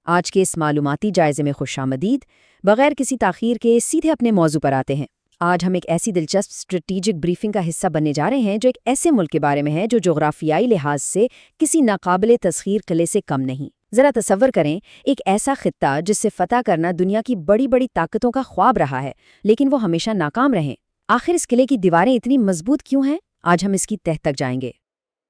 آج کے اس معلوماتی جائزے میں خوش آمدید۔ بغیر کسی تاخیر کے سیدھے اپنے موضوع پر آتے ہیں۔ آج ہم ایک ایسی دلچسپ اسٹریٹجک بریفنگ کا حصہ بننے جا رہے ہیں جو ایک ایسے ملک کے بارے میں ہے جو جغرافیائی لحاظ سے کسی ناقابل تسخیر قلعے سے کم نہیں۔ ذرا تصور کریں، ایک ایسا خطہ جس سے فتح کرنا دنیا کی بڑی بڑی طاقتوں کا خواب رہا ہے، لیکن وہ ہمیشہ ناکام رہیں۔ آخر اس قلعے کی دیواریں اتنی مضبوط کیوں ہیں؟ آج ہم اس کی تہہ تک جائیں گے۔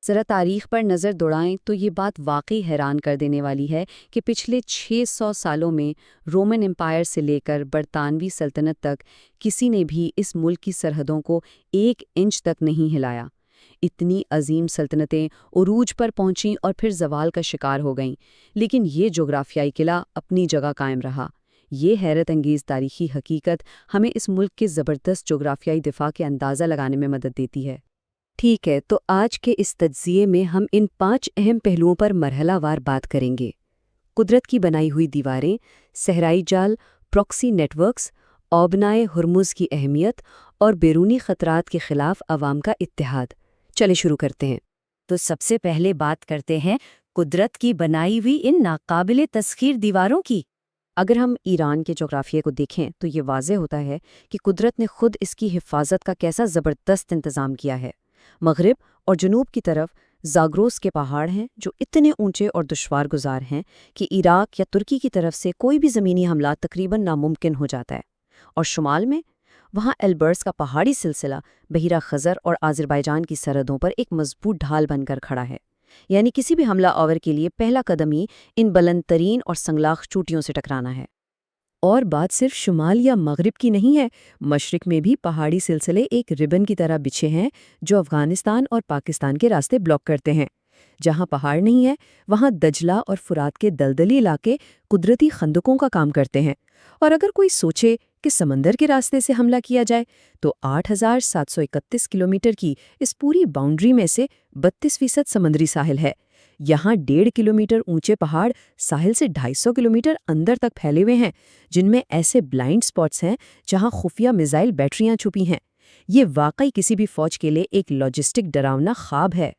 ذرا تاریخ پر نظر دوڑائیں تو یہ بات واقعی حیران کر دینے والی ہے کہ پچھلے 600 سالوں میں رومن امپائر سے لے کر برطانوی سلطنت تک کسی نے بھی اس ملک کی سرحدوں کو 1 انچ تک نہیں ہلایا۔ اتنی عظیم سلطنتیں عروج پر پہنچیں اور پھر زوال کا شکار ہو گئیں، لیکن یہ جغرافیائی قلعہ اپنی جگہ قائم رہا۔ یہ حیرت انگیز تاریخی حقیقت ہمیں اس ملک کے زبردست جغرافیائی دفاع کے اندازہ لگانے میں مدد دیتی ہے۔ ٹھیک ہے، تو آج کے اس تجزیے میں ہم ان 5 اہم پہلوؤں پر مرحلہ وار بات کریں گے: قدرت کی بنائی ہوئی دیواریں، صحرائی جال، پراکسی نیٹ ورکس، آبنائے ہرمز کی اہمیت اور بیرونی خطرات کے خلاف عوام کا اتحاد۔ چلے شروع کرتے ہیں۔ تو سب سے پہلے بات کرتے ہیں قدرت کی بنائی ہوئی ان ناقابل تسخیر دیواروں کی۔ اگر ہم ایران کے جغرافیے کو دیکھیں تو یہ واضح ہوتا ہے کہ قدرت نے خود اس کی حفاظت کا کیسا زبردست انتظام کیا ہے۔ مغرب اور جنوب کی طرف زاگروس کے پہاڑ ہیں جو اتنے اونچے اور دشوار گزار ہیں کہ عراق یا ترکی کی طرف سے کوئی بھی زمینی حملہ تقریباً ناممکن ہو جاتا ہے۔ اور شمال میں وہاں البرز کا پہاڑی سلسلہ بحیرہ خزر اور آذربائیجان کی سرحدوں پر ایک مضبوط ڈھال بن کر کھڑا ہے، یعنی کسی بھی حملہ آور کے لیے پہلا قدم ہی ان بلند ترین اور سنگلاخ چوٹیوں سے ٹکرانا ہے۔ اور بات صرف شمال یا مغرب کی نہیں ہے، مشرق میں بھی پہاڑی سلسلے ایک ربن کی طرح بچھے ہیں جو افغانستان اور پاکستان کے راستے بلاک کرتے ہیں۔ جہاں پہاڑ نہیں ہے وہاں دجلہ اور فرات کے دلدلی علاقے قدرتی خندقوں کا کام کرتے ہیں۔ اور اگر کوئی سوچے کہ سمندر کے راستے سے حملہ کیا جائے تو 8,731 کلومیٹر کی اس پوری باؤنڈری میں سے 32% سمندری ساحل ہے۔ یہاں 1.5 کلومیٹر اونچے پہاڑ ساحل سے 250 کلومیٹر اندر تک پھیلے ہوئے ہیں، جن میں ایسے بلائنڈ سپاٹس ہیں جہاں خفیہ میزائل بیٹریاں چھپی ہیں۔ یہ واقعی کسی بھی فوج کے لیے ایک لاجسٹک ڈراونا خواب ہے۔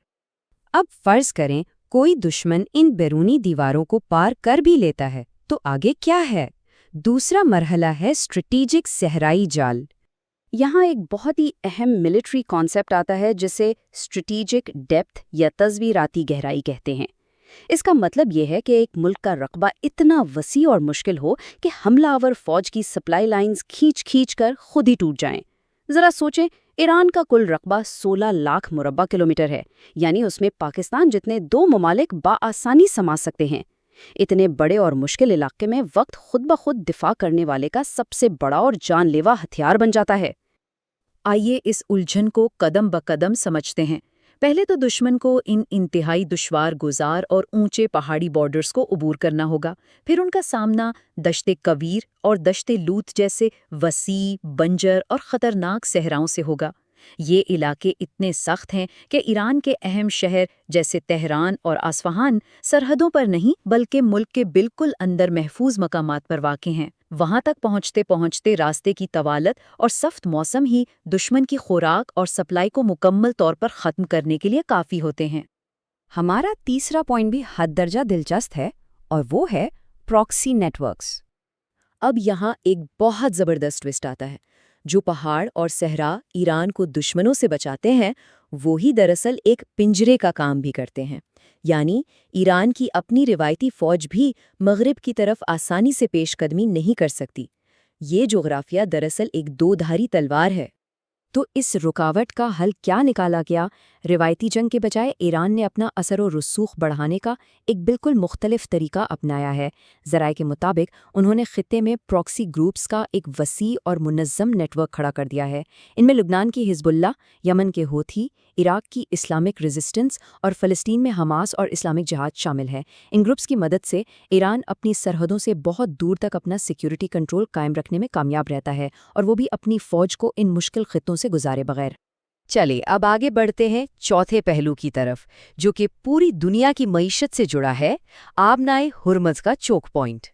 اب فرض کریں کوئی دشمن ان بیرونی دیواروں کو پار کر بھی لیتا ہے تو آگے کیا ہے؟ دوسرا مرحلہ ہے اسٹریٹجک صحرائی جال۔ یہاں ایک بہت ہی اہم ملٹری کانسیپٹ آتا ہے جسے اسٹریٹجک ڈیپتھ یا تصویراتی گہرائی کہتے ہیں۔ اس کا مطلب یہ ہے کہ ایک ملک کا رقبہ اتنا وسیع اور مشکل ہو کہ حملہ آور فوج کی سپلائی لائنز کھینچ کر خود ہی ٹوٹ جائیں۔ ذرا سوچیں، ایران کا کل رقبہ 16 لاکھ مربع کلومیٹر ہے، یعنی اس میں پاکستان جتنے 2 ممالک بآسانی سما سکتے ہیں۔ اتنے بڑے اور مشکل علاقے میں وقت خود بخود دفاع کرنے والے کا سب سے بڑا اور جان لیوا ہتھیار بن جاتا ہے۔ آئیے اس الجھن کو قدم بقدم سمجھتے ہیں۔ پہلے تو دشمن کو ان انتہائی دشوار گزار اور اونچے پہاڑی بارڈرز کو عبور کرنا ہوگا، پھر ان کا سامنا دشت کویر اور دشت لوت جیسے وسیع، بنجر اور خطرناک صحراؤں سے ہوگا۔ یہ علاقے اتنے سخت ہیں کہ ایران کے اہم شہر جیسے تہران اور اصفہان سرحدوں پر نہیں بلکہ ملک کے بالکل اندر محفوظ مقامات پر واقع ہیں۔ وہاں تک پہنچتے راستے کی طوالت اور سخت موسم ہی دشمن کی خوراک اور سپلائی کو مکمل طور پر ختم کرنے کے لیے کافی ہوتے ہیں۔ ہمارا تیسرا پوائنٹ بھی حد درجہ دلچسپ ہے اور وہ ہے پراکسی نیٹ ورکس۔ اب یہاں ایک بہت زبردست ٹوسٹ آتا ہے۔ جو پہاڑ اور صحرا ایران کو دشمنوں سے بچاتے ہیں وہی دراصل ایک پنجرے کا کام بھی کرتے ہیں، یعنی ایران کی اپنی روایتی فوج بھی مغرب کی طرف آسانی سے پیش قدمی نہیں کر سکتی۔ یہ جغرافیہ دراصل ایک 2 دھاری تلوار ہے۔ تو اس رکاوٹ کا حل کیا نکالا گیا؟ روایتی جنگ کے بجائے ایران نے اپنا اثر و رسوخ بڑھانے کا ایک بالکل مختلف طریقہ اپنایا ہے۔ ذرائع کے مطابق انہوں نے خطے میں پراکسی گروپس کا ایک وسیع اور منظم نیٹ ورک کھڑا کر دیا ہے۔ ان میں لبنان کی حزب اللہ، یمن کے ہوتھی، عراق کی اسلامک ریزسٹنس اور فلسطین میں حماس اور اسلامک جہاد شامل ہے۔ ان گروپس کی مدد سے ایران اپنی سرحدوں سے بہت دور تک اپنا سیکیورٹی کنٹرول قائم رکھنے میں کامیاب رہتا ہے، اور وہ بھی اپنی فوج کو ان مشکل خطوں سے گزارے بغیر۔ چلے اب آگے بڑھتے ہیں چوتھے پہلو کی طرف، جو کہ پوری دنیا کی معیشت سے جڑا ہے، آبنائے ہرمز کا چوک پوائنٹ۔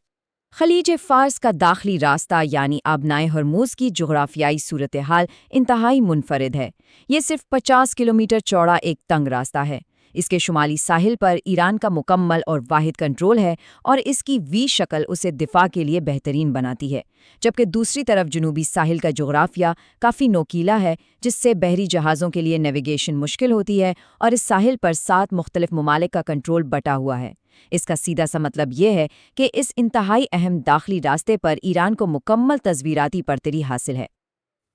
خلیج فارس کا داخلی راستہ یعنی آبنائے ہرمز کی جغرافیائی صورتحال انتہائی منفرد ہے۔ یہ صرف 50 کلومیٹر چوڑا ایک تنگ راستہ ہے۔ اس کے شمالی ساحل پر ایران کا مکمل اور واحد کنٹرول ہے اور اس کی وی شکل اسے دفاع کے لیے بہترین بناتی ہے، جبکہ دوسری طرف جنوبی ساحل کا جغرافیہ کافی نوکیلا ہے، جس سے بحری جہازوں کے لیے نیویگیشن مشکل ہوتی ہے اور اس ساحل پر 7 مختلف ممالک کا کنٹرول بٹا ہوا ہے۔ اس کا سیدھا سا مطلب یہ ہے کہ اس انتہائی اہم داخلی راستے پر ایران کو مکمل تصویراتی برتری حاصل ہے۔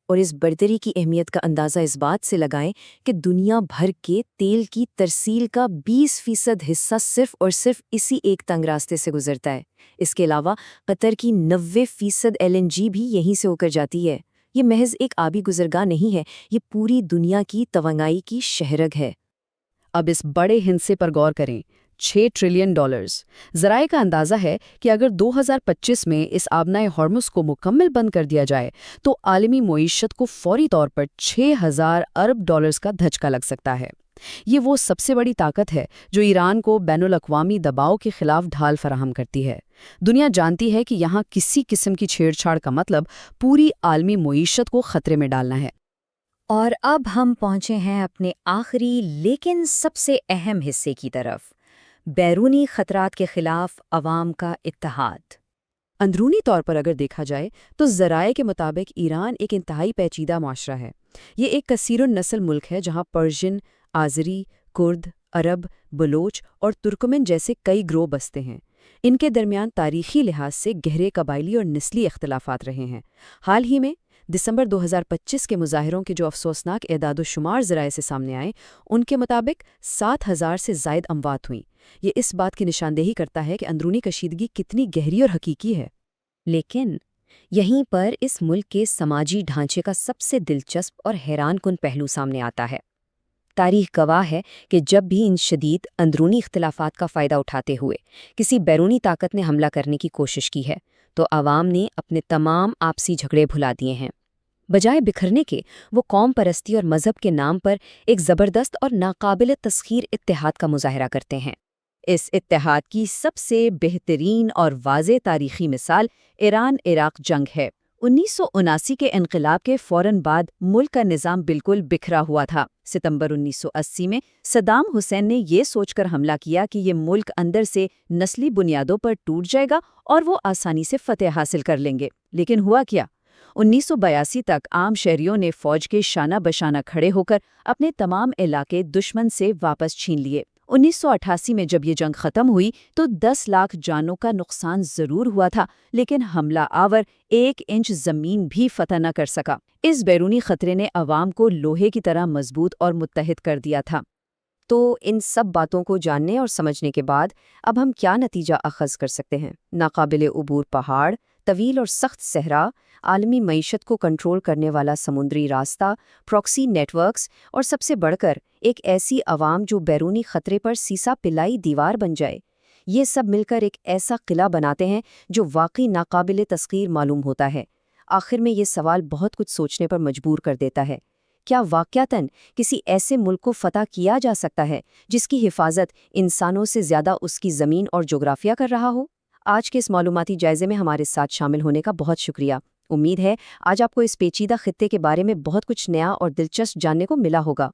اور اس برتری کی اہمیت کا اندازہ اس بات سے لگائیں کہ دنیا بھر کے تیل کی ترسیل کا 20% حصہ صرف اور صرف اسی ایک تنگ راستے سے گزرتا ہے۔ اس کے علاوہ قطر کی 90% LNG بھی یہیں سے ہو کر جاتی ہے۔ یہ محض ایک آبی گزرگاہ نہیں ہے، یہ پوری دنیا کی توانائی کی شہرگ ہے۔ اب اس بڑے ہندسے پر غور کریں، $6 ٹریلین۔ ذرائع کا اندازہ ہے کہ اگر 2025 میں اس آبنائے ہارمز کو مکمل بند کر دیا جائے تو عالمی معیشت کو فوری طور پر $6,000 ارب کا دھچکا لگ سکتا ہے۔ یہ وہ سب سے بڑی طاقت ہے جو ایران کو بین الاقوامی دباؤ کے خلاف ڈھال فراہم کرتی ہے۔ دنیا جانتی ہے کہ یہاں کسی قسم کی چھیڑ چھاڑ کا مطلب پوری عالمی معیشت کو خطرے میں ڈالنا ہے۔ اور اب ہم پہنچے ہیں اپنے آخری لیکن سب سے اہم حصے کی طرف، بیرونی خطرات کے خلاف عوام کا اتحاد۔ اندرونی طور پر اگر دیکھا جائے تو ذرائع کے مطابق ایران ایک انتہائی پیچیدہ معاشرہ ہے۔ یہ ایک کثیر النسل ملک ہے جہاں پرشین، آذری، کرد، عرب، بلوچ اور ترکمن جیسے کئی گروہ بستے ہیں۔ ان کے درمیان تاریخی لحاظ سے گہرے قبائلی اور نسلی اختلافات رہے ہیں۔ حال ہی میں دسمبر 2025 کے مظاہروں کے جو افسوسناک اعداد و شمار ذرائع سے سامنے آئے، ان کے مطابق 7,000 سے زائد اموات ہوئیں۔ یہ اس بات کی نشاندہی کرتا ہے کہ اندرونی کشیدگی کتنی گہری اور حقیقی ہے۔ لیکن یہیں پر اس ملک کے سماجی ڈھانچے کا سب سے دلچسپ اور حیران کن پہلو سامنے آتا ہے۔ تاریخ گواہ ہے کہ جب بھی ان شدید اندرونی اختلافات کا فائدہ اٹھاتے ہوئے کسی بیرونی طاقت نے حملہ کرنے کی کوشش کی ہے تو عوام نے اپنے تمام آپسی جھگڑے بھلا دیے ہیں۔ بجائے بکھرنے کے، وہ قوم پرستی اور مذہب کے نام پر ایک زبردست اور ناقابل تسخیر اتحاد کا مظاہرہ کرتے ہیں۔ اس اتحاد کی سب سے بہترین اور واضح تاریخی مثال ایران عراق جنگ ہے۔ 1979 کے انقلاب کے فوراً بعد ملک کا نظام بالکل بکھرا ہوا تھا۔ ستمبر 1980 میں صدام حسین نے یہ سوچ کر حملہ کیا کہ یہ ملک اندر سے نسلی بنیادوں پر ٹوٹ جائے گا اور وہ آسانی سے فتح حاصل کر لیں گے۔ لیکن ہوا کیا؟ 1982 تک عام شہریوں نے فوج کے شانہ بشانہ کھڑے ہو کر اپنے تمام علاقے دشمن سے واپس چھین لیے۔ 1988 میں جب یہ جنگ ختم ہوئی تو 10 لاکھ جانوں کا نقصان ضرور ہوا تھا، لیکن حملہ آور 1 انچ زمین بھی فتح نہ کر سکا۔ اس بیرونی خطرے نے عوام کو لوہے کی طرح مضبوط اور متحد کر دیا تھا۔ تو ان سب باتوں کو جاننے اور سمجھنے کے بعد اب ہم کیا نتیجہ اخذ کر سکتے ہیں؟ ناقابل عبور پہاڑ، طویل اور سخت صحرا، عالمی معیشت کو کنٹرول کرنے والا سمندری راستہ، پراکسی نیٹ ورکس اور سب سے بڑھ کر ایک ایسی عوام جو بیرونی خطرے پر سیسا پلائی دیوار بن جائے، یہ سب مل کر ایک ایسا قلعہ بناتے ہیں جو واقعی ناقابل تسخیر معلوم ہوتا ہے۔ آخر میں یہ سوال بہت کچھ سوچنے پر مجبور کر دیتا ہے۔ کیا واقعتاً کسی ایسے ملک کو فتح کیا جا سکتا ہے جس کی حفاظت انسانوں سے زیادہ اس کی زمین اور جغرافیہ کر رہا ہو؟ آج کے اس معلوماتی جائزے میں ہمارے ساتھ شامل ہونے کا بہت شکریہ۔ امید ہے آج آپ کو اس پیچیدہ خطے کے بارے میں بہت کچھ نیا اور دلچسپ جاننے کو ملا ہوگا۔